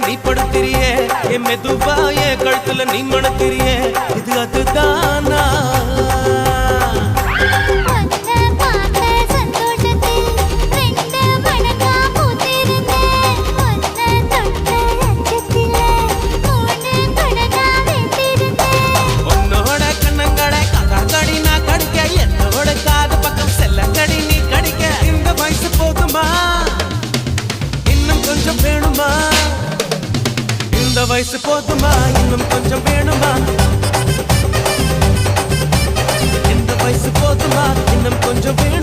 நீ படுத்திரியே என் மெதுவா என் கழுத்துல நீ மணத்திரியே இது அதுதானா இந்த வயசு போதுமா இன்னும் கொஞ்சம் வேணுமா இந்த வயசு போதுமா இன்னும் கொஞ்சம் வேணும்